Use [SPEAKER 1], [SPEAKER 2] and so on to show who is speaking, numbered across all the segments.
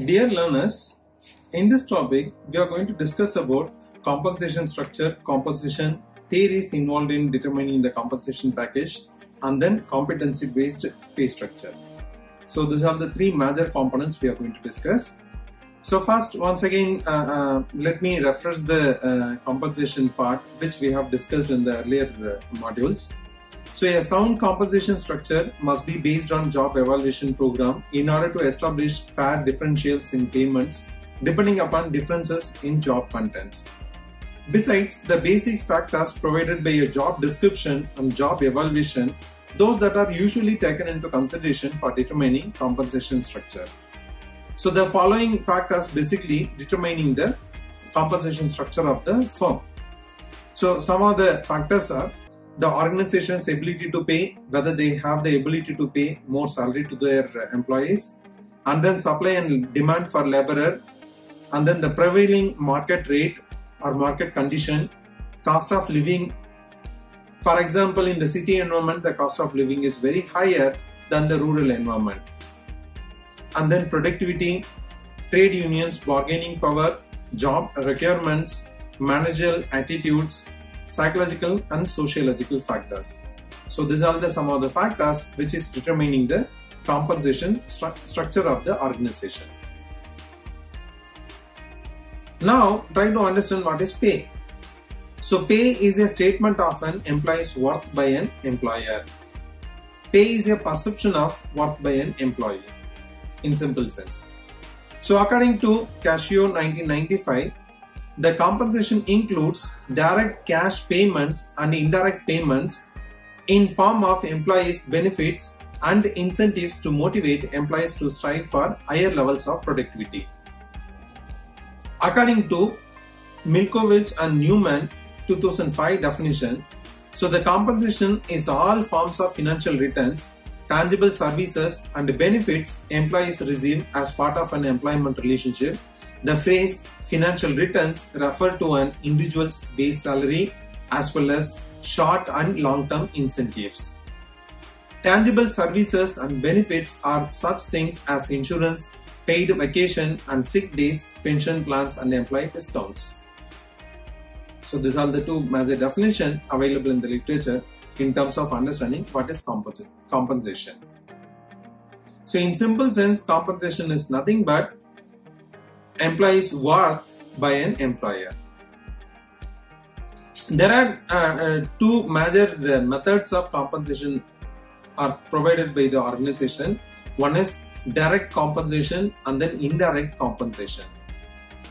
[SPEAKER 1] Dear learners, in this topic we are going to discuss about compensation structure, compensation theories involved in determining the compensation package, and then competency based pay structure. So these are the three major components we are going to discuss. So first, once again, let me refresh the compensation part which we have discussed in the earlier modules. So a sound compensation structure must be based on job evaluation program in order to establish fair differentials in payments depending upon differences in job contents. Besides the basic factors provided by a job description and job evaluation, those that are usually taken into consideration for determining compensation structure. So the following factors basically determining the compensation structure of the firm. So some of the factors are the organization's ability to pay, whether they have the ability to pay more salary to their employees, and then supply and demand for laborer, and then the prevailing market rate or market condition, cost of living. For example, in the city environment, the cost of living is very higher than the rural environment. And then productivity, trade unions, bargaining power, job requirements, managerial attitudes, psychological and sociological factors. So these are some of the factors which is determining the compensation structure of the organization. Now try to understand what is pay. So pay is a statement of an employee's worth by an employer. Pay is a perception of worth by an employee in simple sense. So according to Cascio 1995, the compensation includes direct cash payments and indirect payments in form of employees' benefits and incentives to motivate employees to strive for higher levels of productivity. According to Milkovich and Newman 2005 definition, so the compensation is all forms of financial returns, tangible services and benefits employees receive as part of an employment relationship. The phrase financial returns refer to an individual's base salary as well as short and long-term incentives. Tangible services and benefits are such things as insurance, paid vacation and sick days, pension plans and employee discounts. So these are the two major definitions available in the literature in terms of understanding what is compensation. So in simple sense, compensation is nothing but employees' worth by an employer. There are two major methods of compensation are provided by the organization. One is direct compensation and then indirect compensation.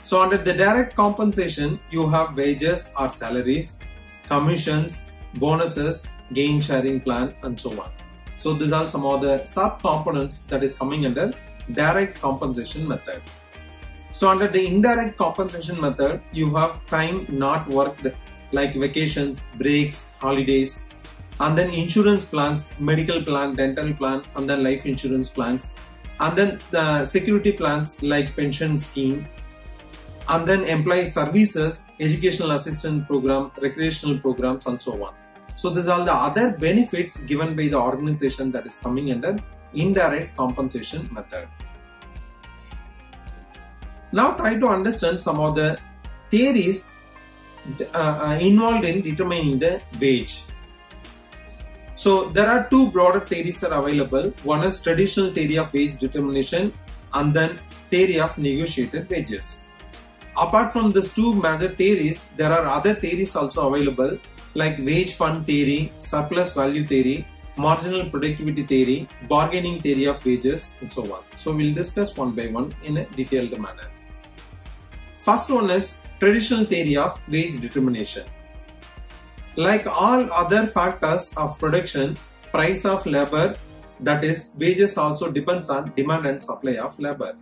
[SPEAKER 1] So under the direct compensation, you have wages or salaries, commissions, bonuses, gain sharing plan and so on. So these are some of the sub-components that is coming under direct compensation method. So under the indirect compensation method, you have time not worked like vacations, breaks, holidays, and then insurance plans, medical plan, dental plan, and then life insurance plans, and then the security plans like pension scheme, and then employee services, educational assistance program, recreational programs, and so on. So these are the other benefits given by the organization that is coming under indirect compensation method. Now try to understand some of the theories involved in determining the wage. So there are two broader theories that are available. One is traditional theory of wage determination and then theory of negotiated wages. Apart from these two major theories, there are other theories also available like wage fund theory, surplus value theory, marginal productivity theory, bargaining theory of wages and so on. So we'll discuss one by one in a detailed manner. First one is traditional theory of wage determination. Like all other factors of production, price of labor, that is wages, also depends on demand and supply of labor.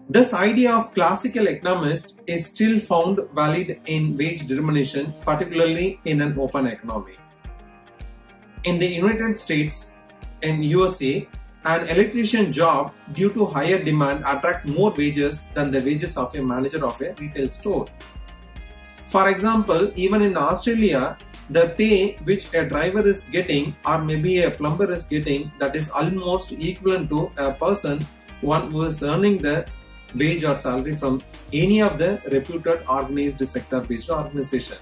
[SPEAKER 1] This idea of classical economists is still found valid in wage determination, particularly in an open economy. In the United States and USA, an electrician job due to higher demand attract more wages than the wages of a manager of a retail store. For example, even in Australia, the pay which a driver is getting or maybe a plumber is getting, that is almost equivalent to a person one who is earning the wage or salary from any of the reputed organized sector based organization.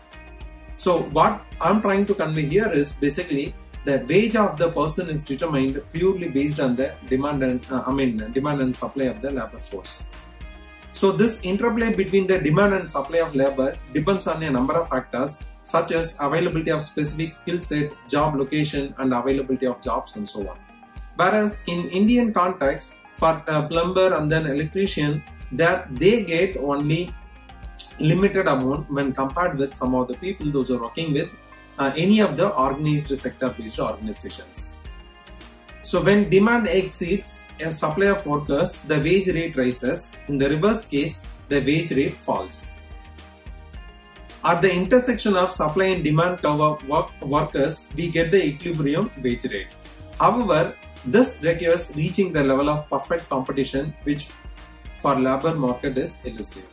[SPEAKER 1] So what I'm trying to convey here is basically the wage of the person is determined purely based on the demand and supply of the labor force. So this interplay between the demand and supply of labor depends on a number of factors such as availability of specific skill set, job location and availability of jobs and so on. Whereas in Indian context, for a plumber and then electrician, that they get only limited amount when compared with some of the people those who are working with any of the organized sector based organizations. So when demand exceeds a supply of workers, the wage rate rises. In the reverse case, the wage rate falls. At the intersection of supply and demand curve of workers, we get the equilibrium wage rate. However, this requires reaching the level of perfect competition, which for labor market is elusive.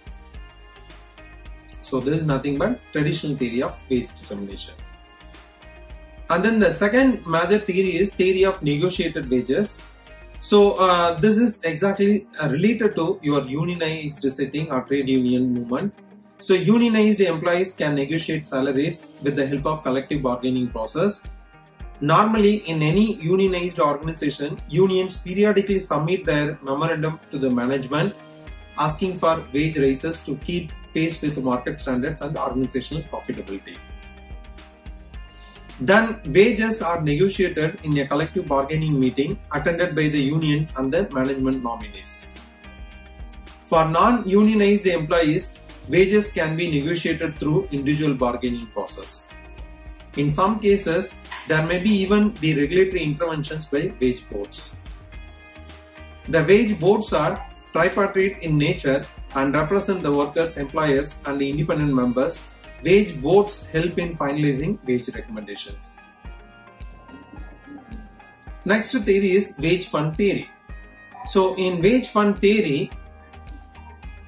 [SPEAKER 1] So this is nothing but traditional theory of wage determination. And then the second major theory is theory of negotiated wages. So this is exactly related to your unionized setting or trade union movement. So unionized employees can negotiate salaries with the help of collective bargaining process. Normally in any unionized organization, unions periodically submit their memorandum to the management asking for wage raises to keep pace with market standards and organizational profitability. Then wages are negotiated in a collective bargaining meeting attended by the unions and the management nominees. For non-unionized employees, wages can be negotiated through individual bargaining process. In some cases, there may be even be regulatory interventions by wage boards. The wage boards are tripartite in nature and represent the workers, employers and the independent members. Wage boards help in finalizing wage recommendations. Next theory is wage fund theory. So in wage fund theory,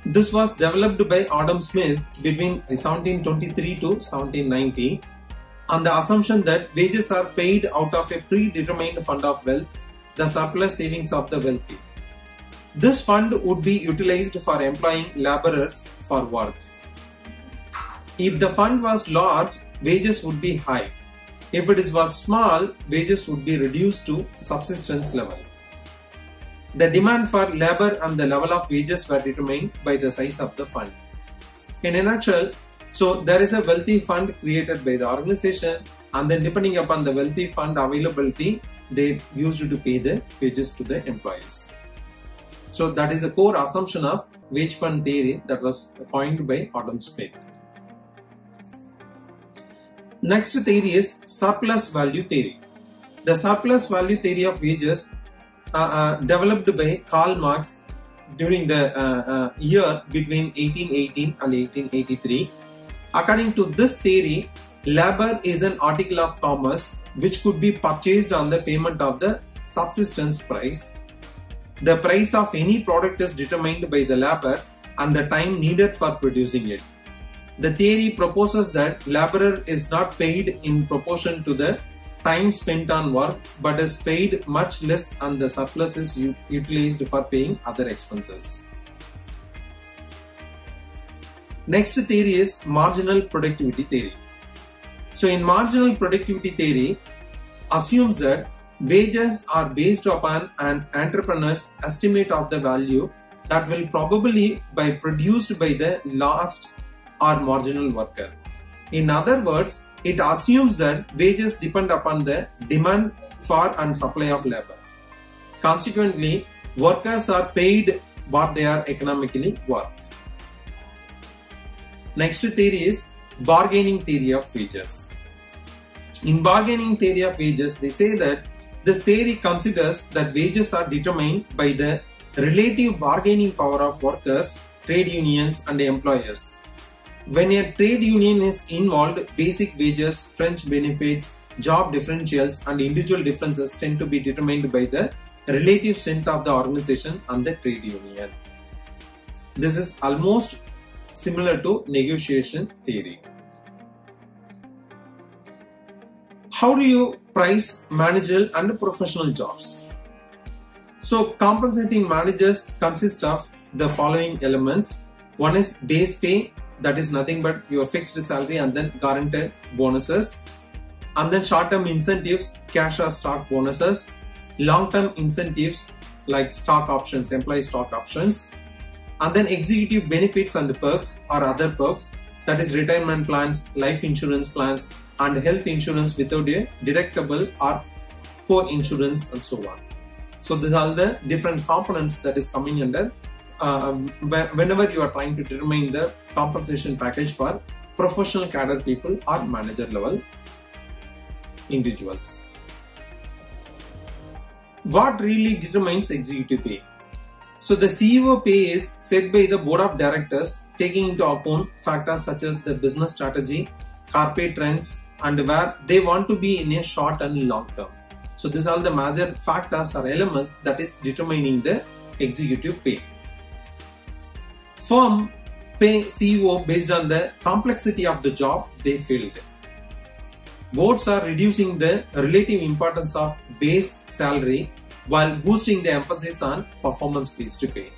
[SPEAKER 1] this was developed by Adam Smith between 1723 to 1790 on the assumption that wages are paid out of a predetermined fund of wealth, the surplus savings of the wealthy. This fund would be utilized for employing laborers for work. If the fund was large, wages would be high. If it was small, wages would be reduced to subsistence level. The demand for labor and the level of wages were determined by the size of the fund. In a nutshell, so there is a wealthy fund created by the organization, and then depending upon the wealthy fund availability, they used to pay the wages to the employees. So that is the core assumption of wage fund theory that was coined by Adam Smith. Next theory is surplus value theory. The surplus value theory of wages developed by Karl Marx during the year between 1818 and 1883. According to this theory, labor is an article of commerce which could be purchased on the payment of the subsistence price. The price of any product is determined by the labor and the time needed for producing it. The theory proposes that laborer is not paid in proportion to the time spent on work but is paid much less and the surplus is utilized for paying other expenses. Next theory is marginal productivity theory. So in marginal productivity theory assumes that wages are based upon an entrepreneur's estimate of the value that will probably be produced by the last or marginal worker. In other words, it assumes that wages depend upon the demand for and supply of labor. Consequently, workers are paid what they are economically worth. Next theory is bargaining theory of wages. In bargaining theory of wages, they say that this theory considers that wages are determined by the relative bargaining power of workers, trade unions and employers. When a trade union is involved, basic wages, fringe benefits, job differentials and individual differences tend to be determined by the relative strength of the organization and the trade union. This is almost similar to negotiation theory. How do you price managerial and professional jobs? So compensating managers consist of the following elements. One is base pay, that is nothing but your fixed salary and then guaranteed bonuses. And then short-term incentives, cash or stock bonuses. Long-term incentives like stock options, employee stock options. And then executive benefits and perks or other perks, that is retirement plans, life insurance plans and health insurance without a deductible or co-insurance and so on. So these are the different components that is coming under whenever you are trying to determine the compensation package for professional cadre people or manager level individuals. What really determines executive pay? So the CEO pay is set by the board of directors taking into account factors such as the business strategy, corporate trends and where they want to be in a short and long term. So these are the major factors or elements that is determining the executive pay. Firm pay CEO based on the complexity of the job they filled. Boards are reducing the relative importance of base salary while boosting the emphasis on performance-based pay.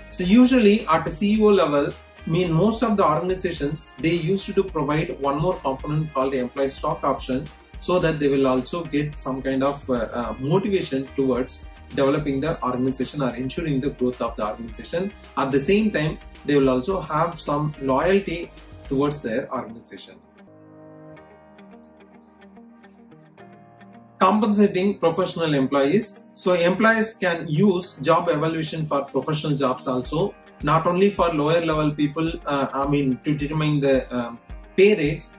[SPEAKER 1] So usually at the CEO level, most of the organizations, they used to provide one more component called the employee stock option, so that they will also get some kind of motivation towards developing the organization or ensuring the growth of the organization. At the same time, they will also have some loyalty towards their organization. Compensating professional employees. So employers can use job evaluation for professional jobs also, not only for lower level people, to determine the pay rates.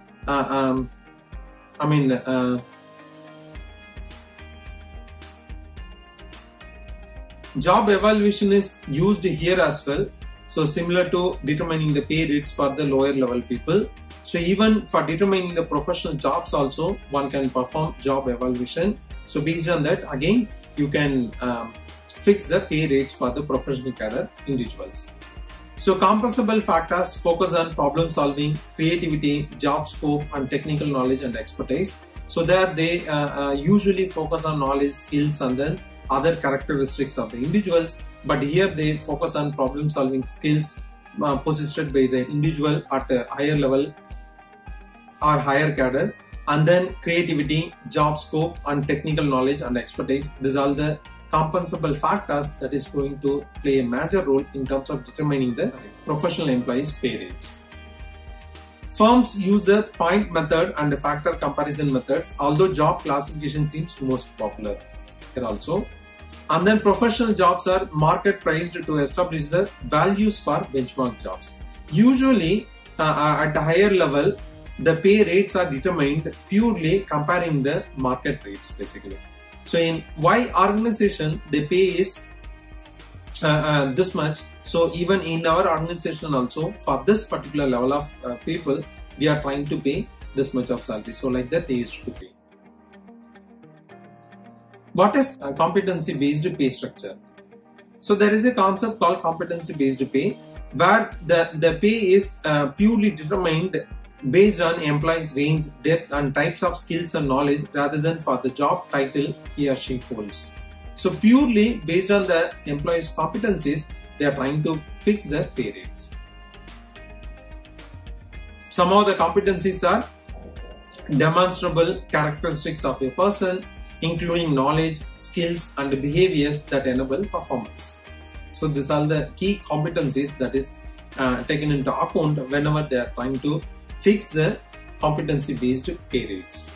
[SPEAKER 1] Job evaluation is used here as well. So similar to determining the pay rates for the lower level people. So even for determining the professional jobs also, one can perform job evaluation. So based on that, again, you can fix the pay rates for the professional cadre individuals. So compensable factors focus on problem solving, creativity, job scope and technical knowledge and expertise. So there they usually focus on knowledge, skills and then other characteristics of the individuals. But here they focus on problem solving skills possessed by the individual at a higher level or higher cadre, and then creativity, job scope and technical knowledge and expertise. These are the compensable factors that is going to play a major role in terms of determining the professional employees' pay rates. Firms use the point method and the factor comparison methods, although job classification seems most popular here also. And then professional jobs are market priced to establish the values for benchmark jobs. Usually at a higher level, the pay rates are determined purely comparing the market rates basically. So in Y organization, the pay is this much. So even in our organization also, for this particular level of people, we are trying to pay this much of salary. So like that they used to pay. What is competency based pay structure? So there is a concept called competency based pay, where the pay is purely determined based on employees' range, depth and types of skills and knowledge rather than for the job title he or she holds. So purely based on the employees' competencies, they are trying to fix the pay rates. Some of the competencies are demonstrable characteristics of a person, including knowledge, skills and behaviors that enable performance. So these are the key competencies that is taken into account whenever they are trying to fix the competency based pay rates.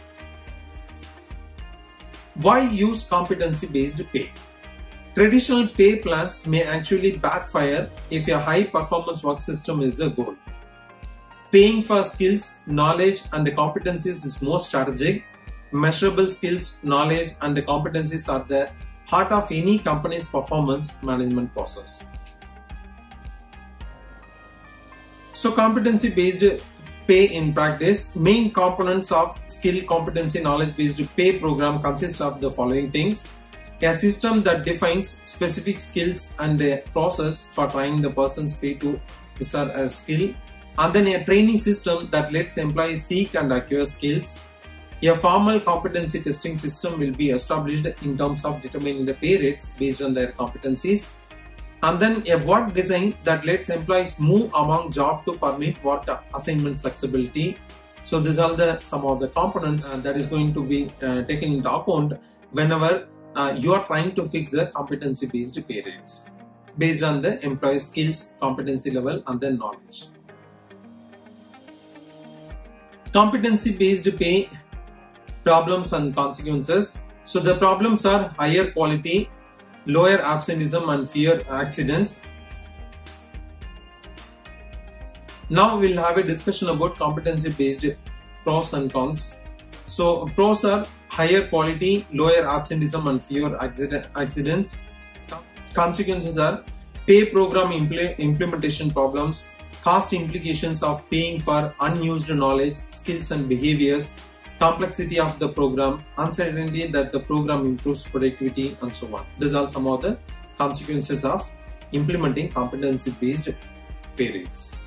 [SPEAKER 1] Why use competency based pay? Traditional pay plans may actually backfire if a high performance work system is the goal. Paying for skills, knowledge and the competencies is more strategic. Measurable skills, knowledge and the competencies are the heart of any company's performance management process. So competency based pay in practice, main components of skill competency knowledge based pay program consist of the following things: a system that defines specific skills and a process for trying the person's pay to acquire a skill, and then a training system that lets employees seek and acquire skills, A formal competency testing system will be established in terms of determining the pay rates based on their competencies. And then a work design that lets employees move among job to permit work assignment flexibility. So these are some of the components that is going to be taken into account whenever you are trying to fix the competency based pay rates based on the employee's skills, competency level and then knowledge. Competency based pay problems and consequences. So the problems are higher quality, lower absenteeism and fewer accidents. Now we'll have a discussion about competency based pros and cons. So pros are higher quality, lower absenteeism and fewer accidents. Consequences are pay program implementation problems, cost implications of paying for unused knowledge, skills and behaviors, complexity of the program, uncertainty that the program improves productivity and so on. These are some of the consequences of implementing competency based pay rates.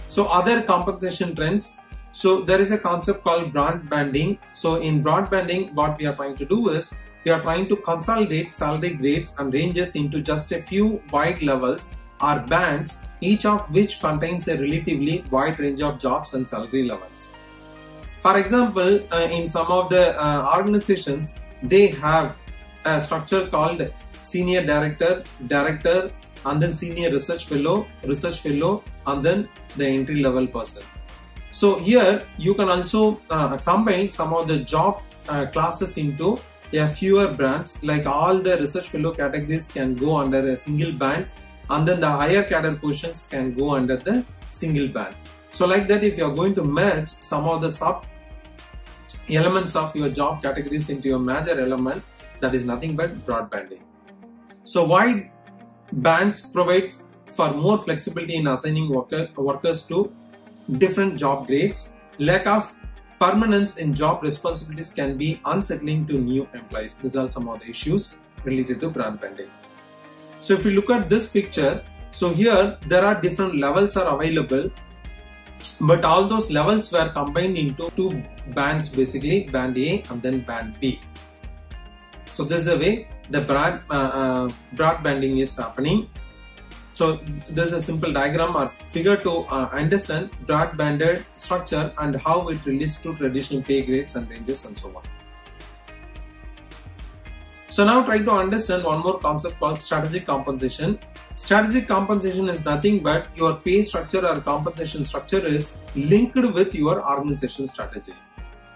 [SPEAKER 1] So other compensation trends. So there is a concept called broad banding. So in broad banding, what we are trying to do is we are trying to consolidate salary grades and ranges into just a few wide levels or bands, each of which contains a relatively wide range of jobs and salary levels. For example, in some of the organizations, they have a structure called senior director, director, and then senior research fellow, and then the entry level person. So here you can also combine some of the job classes into a fewer brands, like all the research fellow categories can go under a single band, and then the higher cadre positions can go under the single band. So like that, if you are going to merge some of the sub elements of your job categories into your major element, that is nothing but broad banding. So wide bands provide for more flexibility in assigning workers to different job grades. Lack of permanence in job responsibilities can be unsettling to new employees. These are some of the issues related to broad banding. So if you look at this picture, so here there are different levels are available, but all those levels were combined into two bands, basically band A and then band B. So this is the way the broad banding is happening. So this is a simple diagram or figure to understand broad banded structure and how it relates to traditional pay grades and ranges and so on. So now try to understand one more concept called strategic compensation. Strategic compensation is nothing but your pay structure or compensation structure is linked with your organization strategy.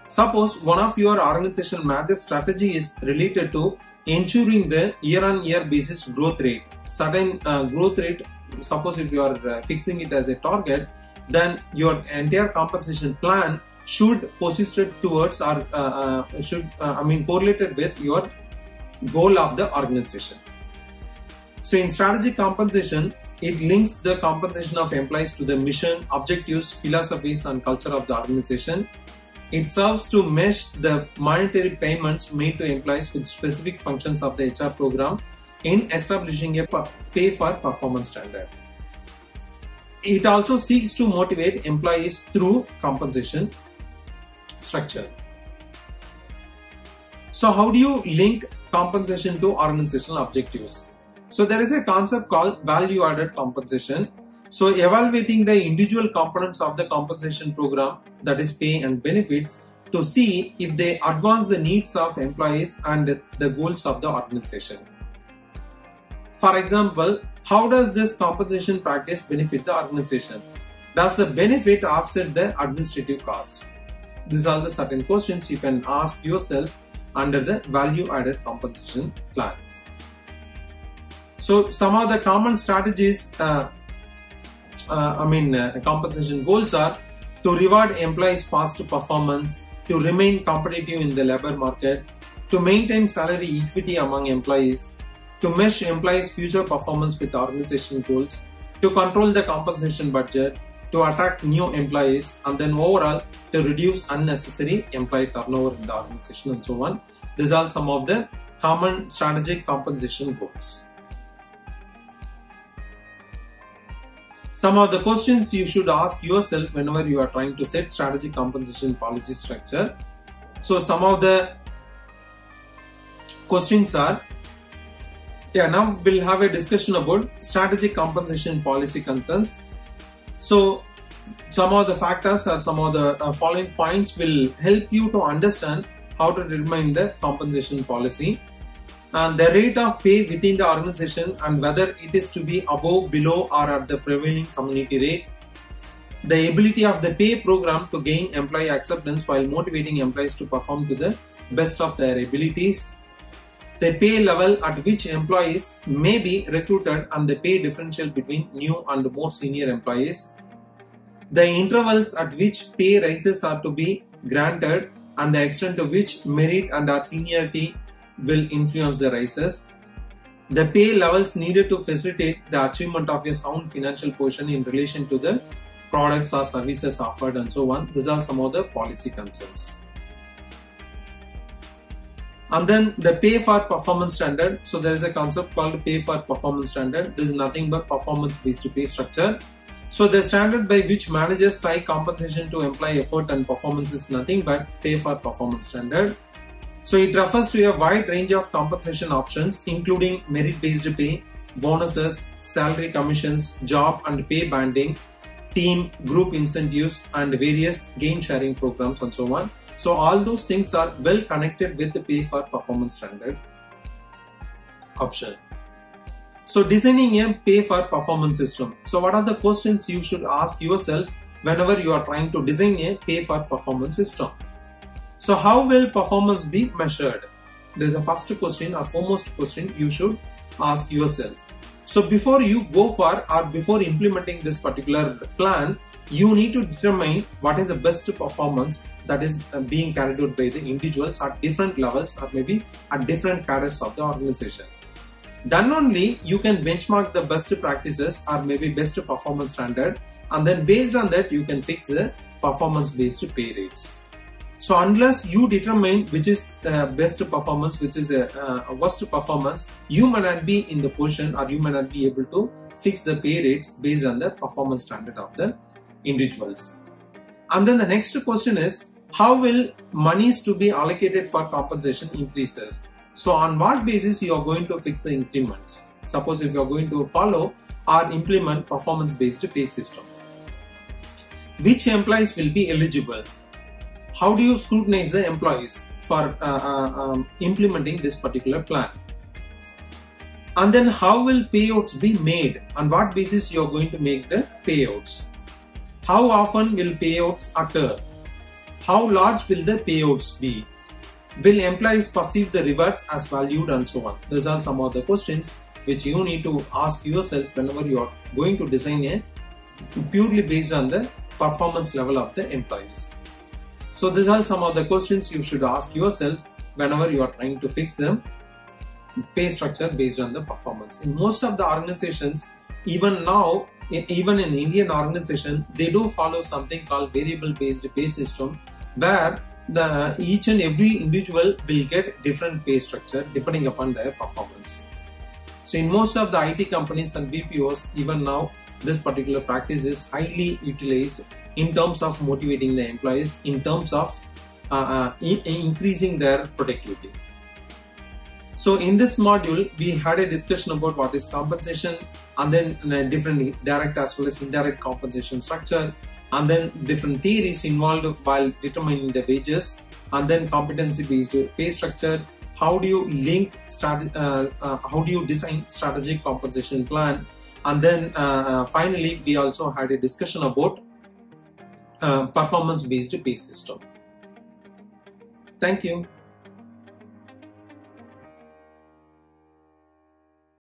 [SPEAKER 1] Suppose one of your organization major strategy is related to ensuring the year-on-year basis growth rate. Certain growth rate, suppose if you are fixing it as a target, then your entire compensation plan should position towards or correlated with your goal of the organization. So in strategic compensation, it links the compensation of employees to the mission, objectives, philosophies and culture of the organization. It serves to mesh the monetary payments made to employees with specific functions of the HR program in establishing a pay for performance standard. It also seeks to motivate employees through compensation structure. So how do you link compensation to organizational objectives? So there is a concept called value added compensation. So evaluating the individual components of the compensation program, that is pay and benefits, to see if they advance the needs of employees and the goals of the organization. For example, how does this compensation practice benefit the organization? Does the benefit offset the administrative cost? These are the certain questions you can ask yourself under the value added compensation plan. So some of the common strategies compensation goals are to reward employees' past performance, to remain competitive in the labor market, to maintain salary equity among employees, to mesh employees' future performance with organization goals, to control the compensation budget, to attract new employees, and then overall to reduce unnecessary employee turnover in the organization and so on. These are some of the common strategic compensation goals. Some of the questions you should ask yourself whenever you are trying to set strategic compensation policy structure. So some of the questions are, now we'll have a discussion about strategic compensation policy concerns. So some of the factors or some of the following points will help you to understand how to determine the compensation policy, and the rate of pay within the organization and whether it is to be above, below or at the prevailing community rate, the ability of the pay program to gain employee acceptance while motivating employees to perform to the best of their abilities, the pay level at which employees may be recruited and the pay differential between new and more senior employees, the intervals at which pay rises are to be granted and the extent to which merit and our seniority will influence the rises, the pay levels needed to facilitate the achievement of a sound financial position in relation to the products or services offered, and so on. These are some of the policy concerns. And then the pay for performance standard. So there is a concept called pay for performance standard. This is nothing but performance based pay structure. So the standard by which managers tie compensation to employee effort and performance is nothing but pay for performance standard. So it refers to a wide range of compensation options including merit based pay, bonuses, salary commissions, job and pay banding, team, group incentives and various gain sharing programs and so on. So all those things are well connected with the pay for performance standard option. So designing a pay for performance system. So what are the questions you should ask yourself whenever you are trying to design a pay for performance system? So how will performance be measured? There is a first question or foremost question you should ask yourself. So before you go for or before implementing this particular plan, you need to determine what is the best performance that is being carried out by the individuals at different levels or maybe at different cadres of the organization. Then only you can benchmark the best practices or maybe best performance standard, and then based on that you can fix the performance based pay rates. So unless you determine which is the best performance, which is a worst performance, you may not be in the position or you may not be able to fix the pay rates based on the performance standard of the individuals. And then the next question is, how will monies to be allocated for compensation increases? So on what basis you are going to fix the increments? Suppose if you are going to follow or implement performance based pay system, which employees will be eligible? How do you scrutinize the employees for implementing this particular plan? And then how will payouts be made? On what basis you are going to make the payouts? How often will payouts occur? How large will the payouts be? Will employees perceive the rewards as valued, and so on? These are some of the questions which you need to ask yourself whenever you are going to design a purely based on the performance level of the employees. So these are some of the questions you should ask yourself whenever you are trying to fix the pay structure based on the performance. In most of the organizations, even now, even in Indian organization, they do follow something called variable based pay system, where each and every individual will get different pay structure depending upon their performance. So in most of the IT companies and BPOs, even now, this particular practice is highly utilized in terms of motivating the employees, in terms of increasing their productivity. So in this module, we had a discussion about what is compensation, and then different direct as well as indirect compensation structure, and then different theories involved while determining the wages, and then competency based pay structure. How do you link how do you design strategic compensation plan? And then finally, we also had a discussion about performance based pay system. Thank you.